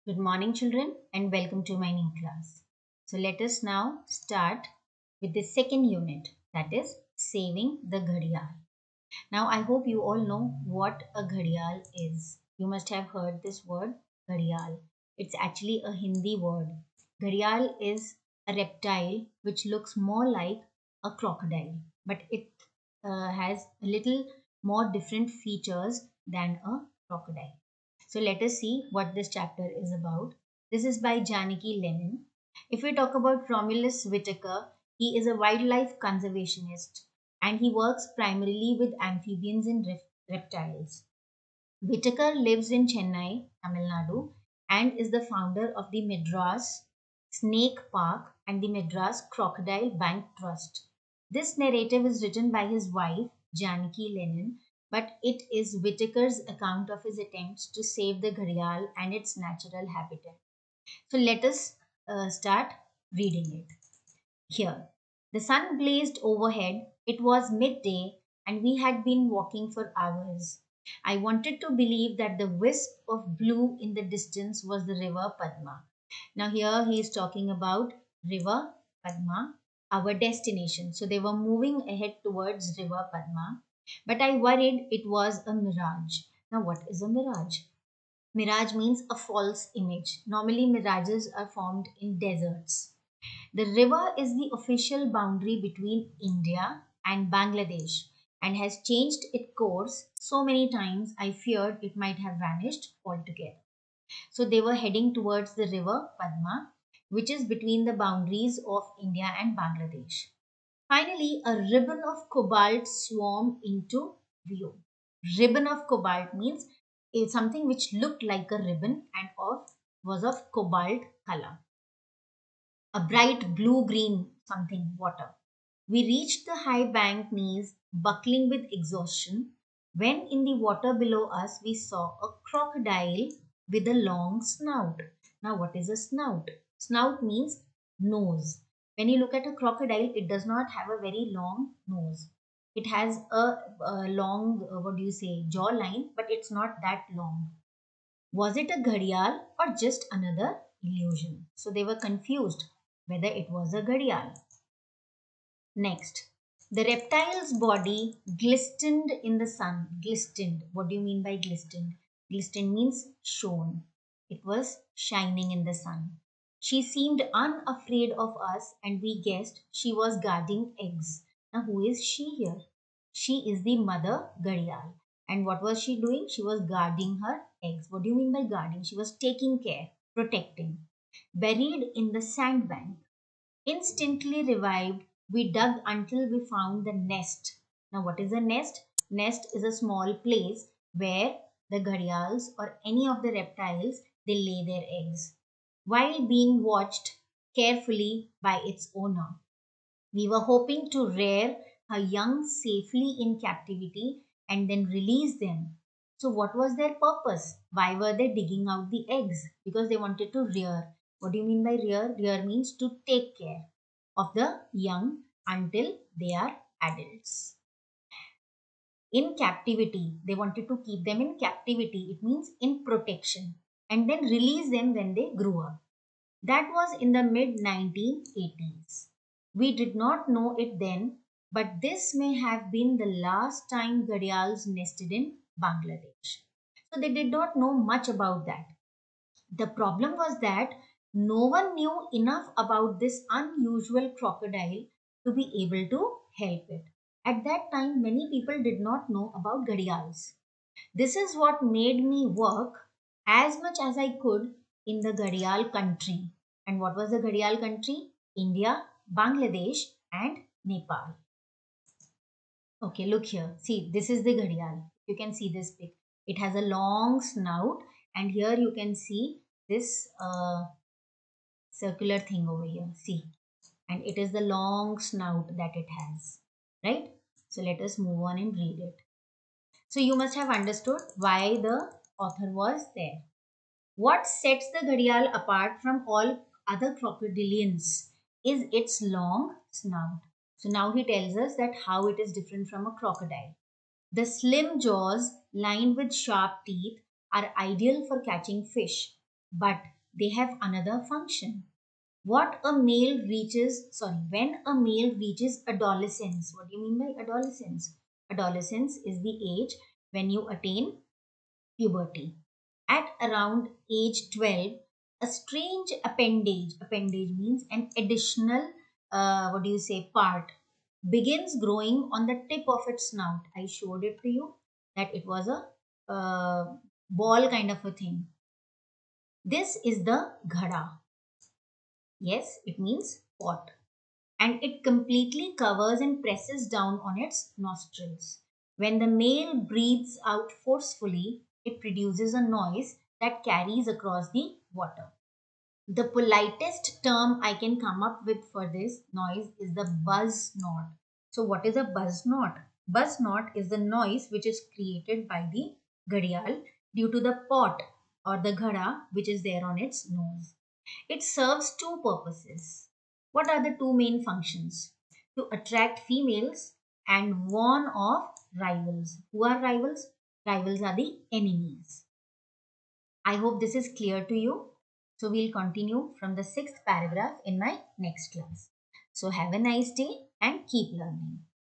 Good morning, children, and welcome to my new class. So, let us now start with the second unit, that is saving the ghadial. Now, I hope you all know what a ghadial is. You must have heard this word ghadial. It's actually a Hindi word. Ghadial is a reptile which looks more like a crocodile, but it has a little more different features than a crocodile. So let us see what this chapter is about. This is by Janaki Lennon. If we talk about Romulus Whitaker, he is a wildlife conservationist and he works primarily with amphibians and reptiles. Whitaker lives in Chennai, Tamil Nadu, and is the founder of the Madras Snake Park and the Madras Crocodile Bank Trust. This narrative is written by his wife, Janaki Lennon, but it is Whitaker's account of his attempts to save the gharial and its natural habitat. So let us start reading it. Here, the sun blazed overhead. It was midday, and we had been walking for hours. I wanted to believe that the wisp of blue in the distance was the river Padma. Now, here he is talking about River Padma, our destination. So, they were moving ahead towards River Padma, but I worried it was a mirage. Now, what is a mirage? Mirage means a false image. Normally, mirages are formed in deserts. The river is the official boundary between India and Bangladesh and has changed its course so many times I feared it might have vanished altogether. So they were heading towards the river Padma, which is between the boundaries of India and Bangladesh. Finally, a ribbon of cobalt swarmed into view. Ribbon of cobalt means it's something which looked like a ribbon and was of cobalt color, a bright blue green something water. We reached the high bank, knees buckling with exhaustion, when in the water below us we saw a crocodile with a long snout. Now, what is a snout? Snout means nose. When you look at a crocodile, it does not have a very long nose. It has a long, what do you say, jawline, but it's not that long. Was it a gharial or just another illusion? So they were confused whether it was a gharial. Next, the reptile's body glistened in the sun. Glistened. What do you mean by glistened? Glistened means shone. It was shining in the sun. She seemed unafraid of us, and we guessed she was guarding eggs. Now, who is she here? She is the mother gharial. And what was she doing? She was guarding her eggs. What do you mean by guarding? She was taking care, protecting. Buried in the sandbank. Instantly revived, we dug until we found the nest. Now, what is a nest? Nest is a small place where the gharials or any of the reptiles they lay their eggs while being watched carefully by its owner. We were hoping to rear her young safely in captivity and then release them. So, what was their purpose? Why were they digging out the eggs? Because they wanted to rear. What do you mean by rear? Rear means to take care of the young until they are adults. In captivity, they wanted to keep them in captivity. It means in protection and then release them when they grew up. That was in the mid 1980s. We did not know it then, but this may have been the last time gharials nested in Bangladesh. So they did not know much about that. The problem was that no one knew enough about this unusual crocodile to be able to help it. At that time, many people did not know about gharials. This is what made me work as much as I could in the gharial country. And what was the gharial country? India, Bangladesh, and Nepal. Okay, look here. See, this is the gharial. You can see this pic. It has a long snout, and here you can see this circular thing over here. See, and it is the long snout that it has, right? So let us move on and read it. So you must have understood why the author was there. What sets the gharial apart from all other crocodilians is its long snout. So now he tells us that how it is different from a crocodile. The slim jaws lined with sharp teeth are ideal for catching fish. but they have another function. What a male reaches, sorry, when a male reaches adolescence, what do you mean by adolescence? Adolescence is the age when you attain puberty. At around age 12, a strange appendage means an additional, what do you say, part, begins growing on the tip of its snout. I showed it to you that it was a ball kind of a thing. This is the ghada. Yes, it means pot. And it completely covers and presses down on its nostrils. When the male breathes out forcefully, it produces a noise that carries across the water. The politest term I can come up with for this noise is the buzz knot. So, what is a buzz knot? Buzz knot is the noise which is created by the ghadial due to the pot or the ghada which is there on its nose. It serves two purposes. What are the two main functions? To attract females and warn off rivals. Who are rivals? Rivals are the enemies. I hope this is clear to you. So we'll continue from the sixth paragraph in my next class. So have a nice day and keep learning.